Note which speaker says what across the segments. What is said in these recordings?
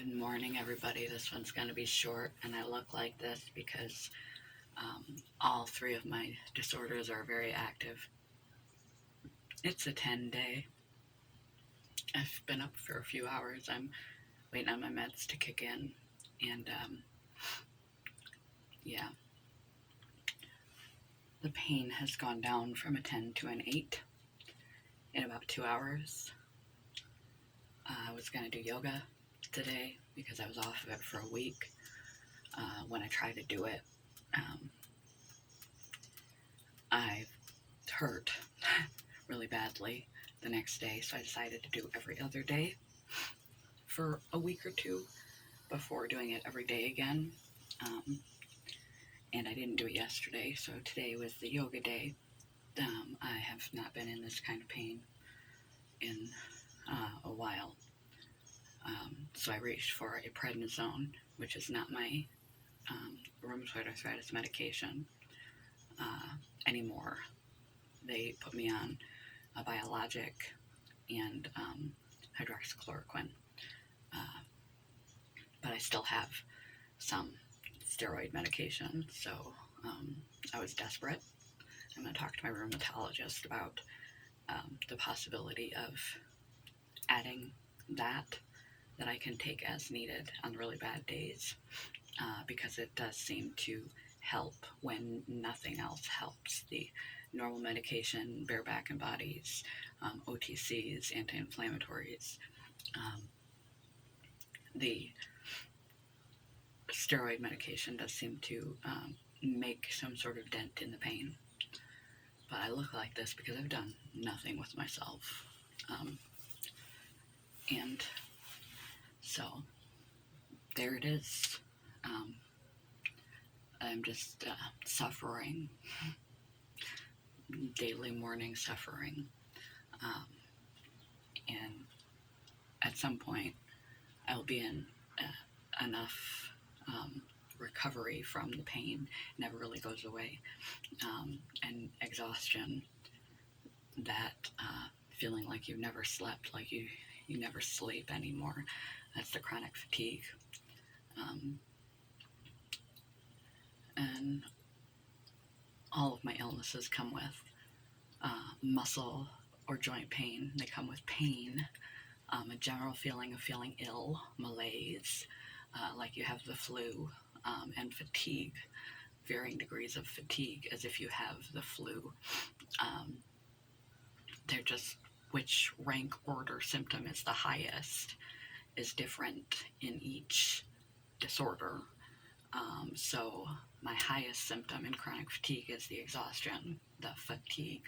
Speaker 1: Good morning, everybody. This one's going to be short, and I look like this because all three of my disorders are very active. It's a 10-day. I've been up for a few hours. I'm waiting on my meds to kick in, and yeah, the pain has gone down from a 10 to an 8 in about 2 hours. I was going to do yoga today because I was off of it for a week. When I tried to do it, I hurt really badly the next day, so I decided to do every other day for a week or two before doing it every day again. And I didn't do it yesterday, so today was the yoga day. I have not been in this kind of pain in a while. So I reached for a prednisone, which is not my rheumatoid arthritis medication anymore. They put me on a biologic and hydroxychloroquine, but I still have some steroid medication, so I was desperate. I'm going to talk to my rheumatologist about the possibility of adding that I can take as needed on really bad days, because it does seem to help when nothing else helps. The normal medication, bare back and bodies, OTCs, anti-inflammatories, the steroid medication does seem to make some sort of dent in the pain. But I look like this because I've done nothing with myself. And so there it is. I'm just suffering, daily morning suffering. And at some point, I'll be in enough recovery from the pain. It never really goes away. And exhaustion, that feeling like you've never slept, like you never sleep anymore. That's the chronic fatigue. And all of my illnesses come with muscle or joint pain. They come with pain, a general feeling of feeling ill, malaise, like you have the flu, and fatigue, varying degrees of fatigue as if you have the flu. They're just which rank order symptom is the highest is different in each disorder. So my highest symptom in chronic fatigue is the exhaustion, the fatigue.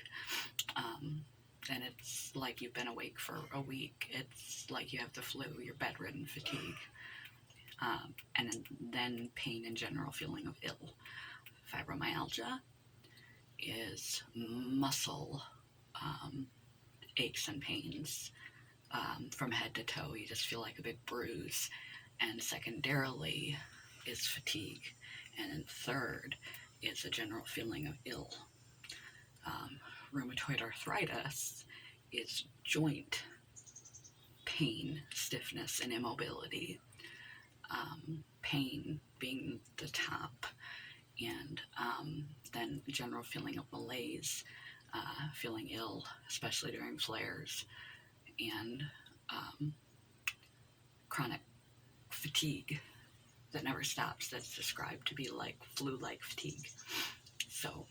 Speaker 1: And it's like you've been awake for a week. It's like you have the flu, you're bedridden fatigue. And then pain in general, feeling of ill. Fibromyalgia is muscle aches and pains from head to toe. You just feel like a big bruise. And secondarily is fatigue. And then third is a general feeling of ill. Rheumatoid arthritis is joint pain, stiffness, and immobility. Pain being the top, and then general feeling of malaise, feeling ill, especially during flares, and chronic fatigue that never stops, that's described to be like flu-like fatigue. So,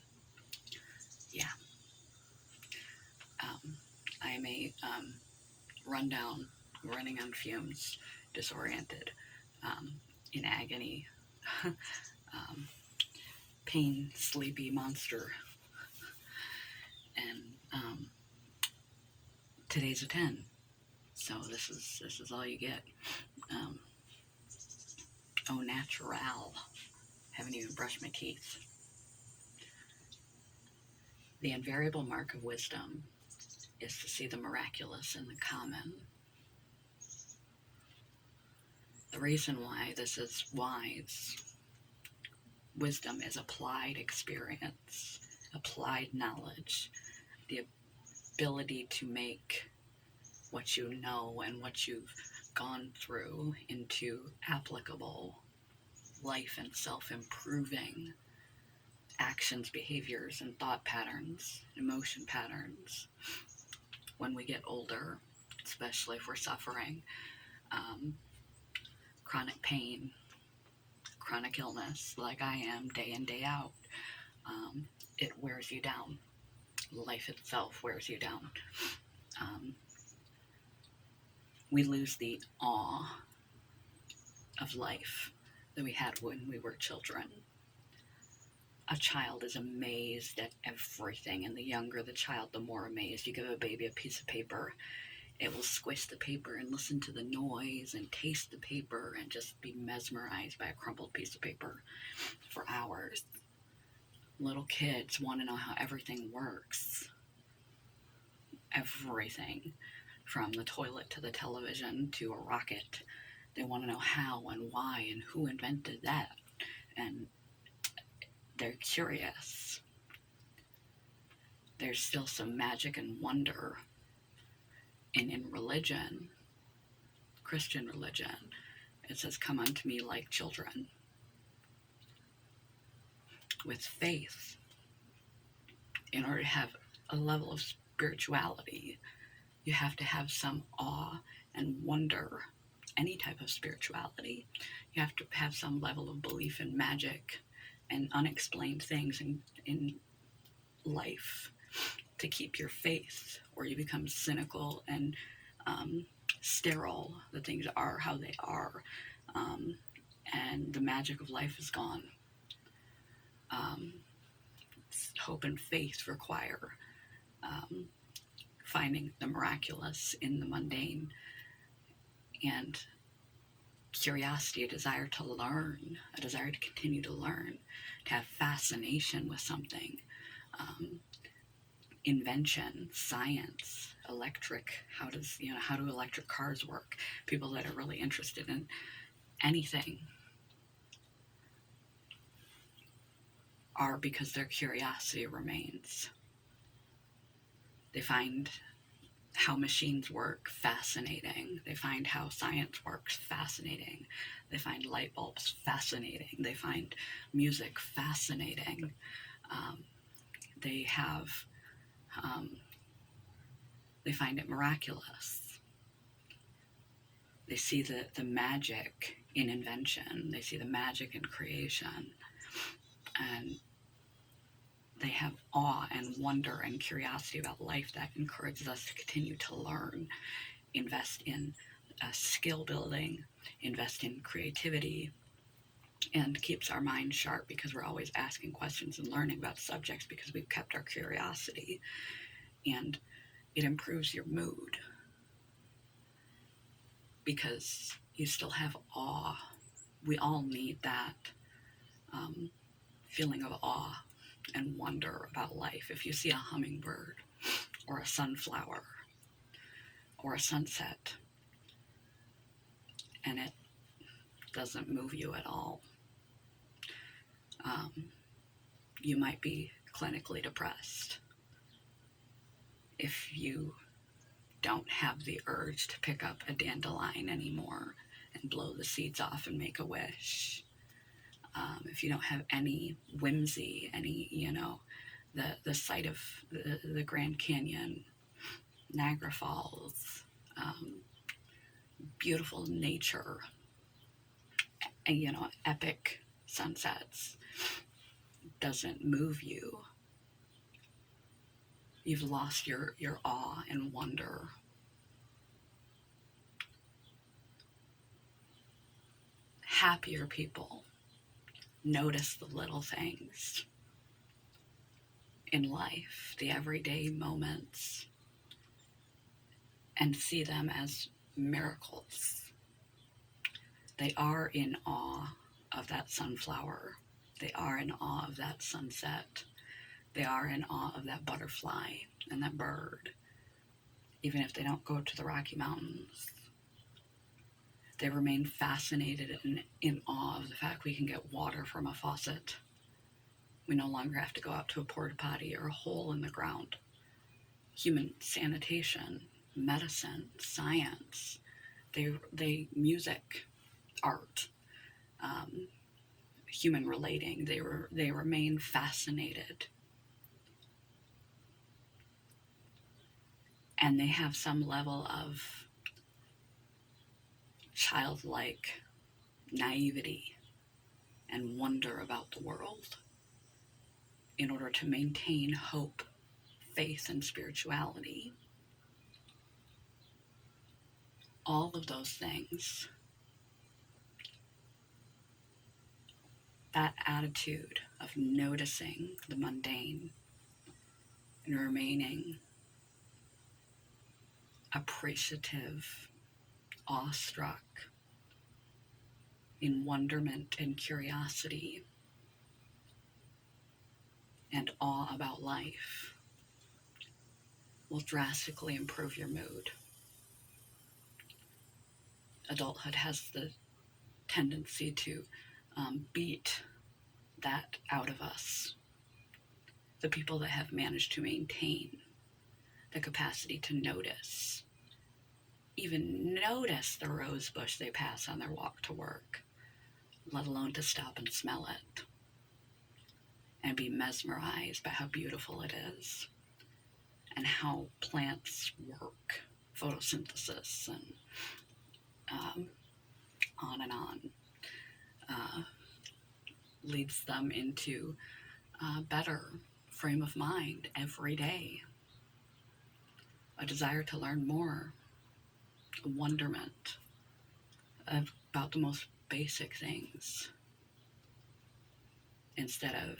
Speaker 1: yeah. I'm a rundown, running on fumes, disoriented, in agony, pain, sleepy monster. And today's a 10, so this is all you get. Au natural. Haven't even brushed my teeth. The invariable mark of wisdom is to see the miraculous in the common. The reason why this is wise, wisdom is applied experience, applied knowledge, the ability to make what you know and what you've gone through into applicable life and self-improving actions, behaviors, and thought patterns, emotion patterns when we get older, especially if we're suffering um, chronic pain, chronic illness, like I am day in, day out. It wears you down. Life itself wears you down. Um, we lose the awe of life that we had when we were children. A child is amazed at everything, and the younger the child, the more amazed. You give a baby a piece of paper, it will squish the paper and listen to the noise and taste the paper and just be mesmerized by a crumpled piece of paper for hours. Little kids want to know how everything works. Everything, from the toilet to the television to a rocket. They want to know how and why and who invented that. And they're curious. There's still some magic and wonder. And in religion, Christian religion, it says, "Come unto me like children." With faith, in order to have a level of spirituality, you have to have some awe and wonder. Any type of spirituality, you have to have some level of belief in magic and unexplained things in life to keep your faith, or you become cynical and sterile that things are how they are, and the magic of life is gone. Hope and faith require finding the miraculous in the mundane, and curiosity, a desire to learn, a desire to continue to learn, to have fascination with something. Invention, science, electric, how do electric cars work? People that are really interested in anything are because their curiosity remains. They find how machines work fascinating. They find how science works fascinating. They find light bulbs fascinating. They find music fascinating. They have they find it miraculous. They see the magic in invention. They see the magic in creation. And they have awe and wonder and curiosity about life that encourages us to continue to learn, invest in skill building, invest in creativity, and keeps our mind sharp because we're always asking questions and learning about subjects because we've kept our curiosity. And it improves your mood because you still have awe. We all need that feeling of awe and wonder about life. If you see a hummingbird or a sunflower or a sunset and it doesn't move you at all, you might be clinically depressed. If you don't have the urge to pick up a dandelion anymore and blow the seeds off and make a wish, if you don't have any whimsy, any, the sight of the Grand Canyon, Niagara Falls, beautiful nature, and, epic sunsets doesn't move you, you've lost your awe and wonder. Happier people notice the little things in life, the everyday moments, and see them as miracles. They are in awe of that sunflower. They are in awe of that sunset. They are in awe of that butterfly and that bird. Even if they don't go to the Rocky Mountains, they remain fascinated and in awe of the fact we can get water from a faucet. We no longer have to go out to a porta potty or a hole in the ground. Human sanitation, medicine, science, They music, art, um, human relating. They remain fascinated, and they have some level of childlike naivety and wonder about the world in order to maintain hope, faith, and spirituality. All of those things, that attitude of noticing the mundane and remaining appreciative, awestruck, in wonderment and curiosity and awe about life, will drastically improve your mood. Adulthood has the tendency to beat that out of us. The people that have managed to maintain the capacity to notice, even notice the rose bush they pass on their walk to work, let alone to stop and smell it and be mesmerized by how beautiful it is and how plants work, photosynthesis, and um, on and on, uh, leads them into a better frame of mind every day, a desire to learn more, a wonderment about the most basic things instead of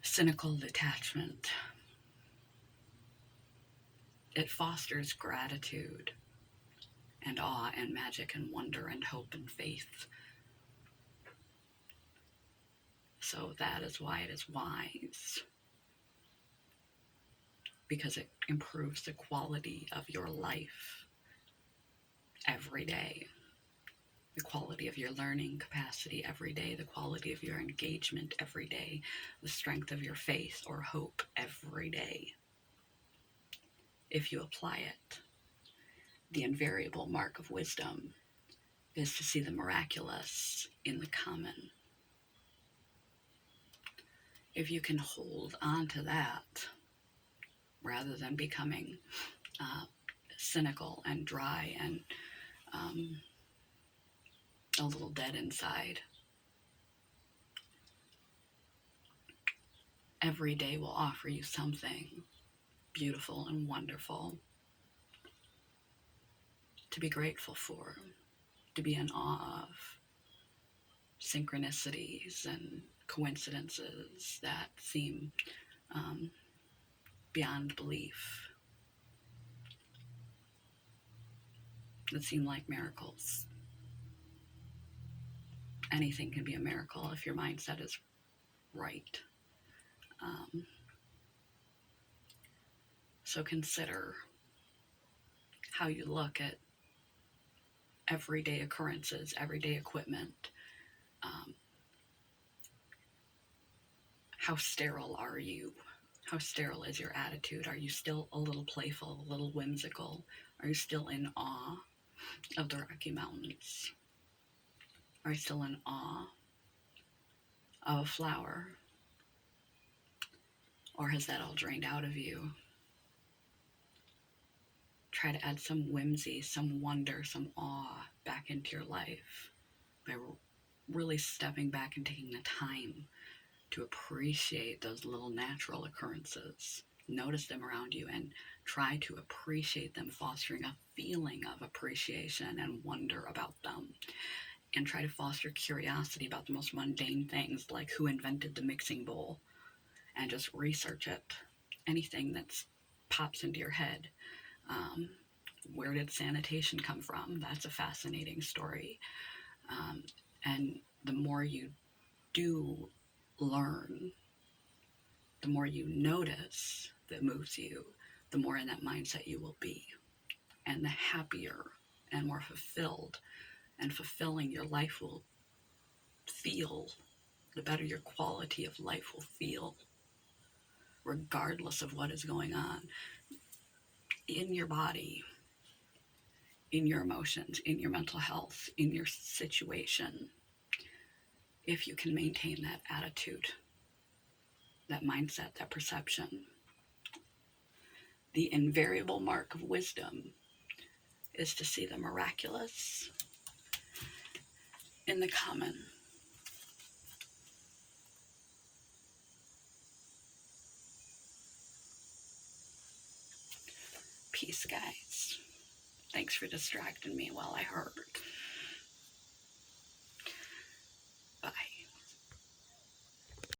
Speaker 1: cynical detachment. It fosters gratitude and awe and magic and wonder and hope and faith. So that is why it is wise, because it improves the quality of your life every day, the quality of your learning capacity every day, the quality of your engagement every day, the strength of your faith or hope every day, if you apply it. The invariable mark of wisdom is to see the miraculous in the common. If you can hold on to that, rather than becoming cynical and dry and a little dead inside, every day will offer you something beautiful and wonderful to be grateful for, to be in awe of, synchronicities and coincidences that seem beyond belief, that seem like miracles. Anything can be a miracle if your mindset is right. So consider how you look at everyday occurrences, everyday equipment. Um, how sterile are you? How sterile is your attitude? Are you still a little playful, a little whimsical? Are you still in awe of the Rocky Mountains? Are you still in awe of a flower? Or has that all drained out of you? Try to add some whimsy, some wonder, some awe back into your life by really stepping back and taking the time to appreciate those little natural occurrences. Notice them around you and try to appreciate them, fostering a feeling of appreciation and wonder about them. And try to foster curiosity about the most mundane things, like who invented the mixing bowl, and just research it. Anything that pops into your head. Where did sanitation come from? That's a fascinating story. And the more you do learn, the more you notice that moves you, the more in that mindset you will be. And the happier and more fulfilled and fulfilling your life will feel, the better your quality of life will feel, regardless of what is going on in your body, in your emotions, in your mental health, in your situation, if you can maintain that attitude, that mindset, that perception. The invariable mark of wisdom is to see the miraculous in the common. Peace, guys. Thanks for distracting me while I heard.